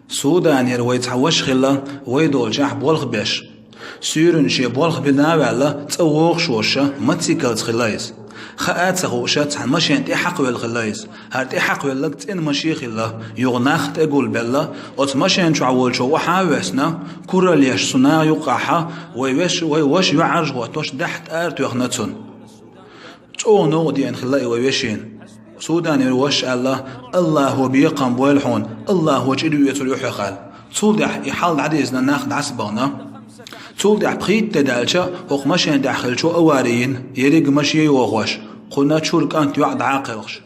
سودان يروي تحوش خلا ويدول جاح بولخ بيش سيرن شي بولخ بنا ولا تسوق شوشة ما تسيكل خلايس خاات سغوشة تحن مشين تحق والخلايس هار تحق والك تين مشي خلا يغناخ تقول بلا وت مشين تعول شو وحاوسنا كورا ليش صناع يقعها ويوش يعرج وتوش دحت ارت يغنتون تو نودي ان خلاي ويوشين سودان يروش الله هو بيقام بوالحون الله هو جدو يتلوح يخال تولدح يحال عديزنا ناخد عصبانا تولدح بخيت تدالشا وق مشين داخل شو اوارين يريق مشي وغوش قلنا تشول كانت يعد عاقلش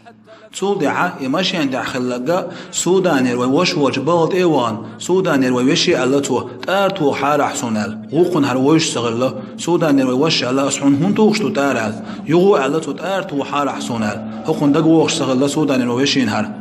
تولدح يمشين داخل لقا سودان يروي وش بلد ايوان سودان يروي وشي اللتو تارتو حار حسونال وقن هرويش سغلا سودان يروي وش الله اسحون هون توشتو تارال يغو اللتو تارتو حار حسونال هقن دقوش سغلا سودان يروي وشين هر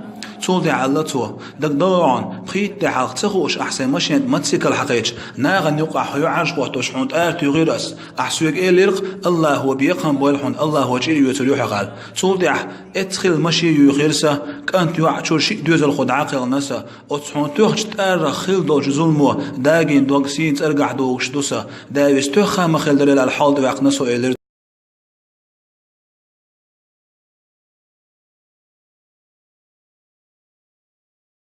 تولدي علتو دق ضوعن بخيت دحق تخوش أحسن مشين متسكل حقيقش ناغن يقع يعرش وقتوش حونت آرت يغيرس أحسوك إيه ليرق الله هو بيقام بوالحون الله هو جيري يتلوح قال تولدي اتخل مشي يغيرسا كانت يعشور شيء دوز الخد عاقل نسا وتحون توخش تأرخ خيل دوج ظلمو داقين دوغ سين ترقع دوغش دوسا داويس توخا مخيل دليل الحال دوغ نسو إيه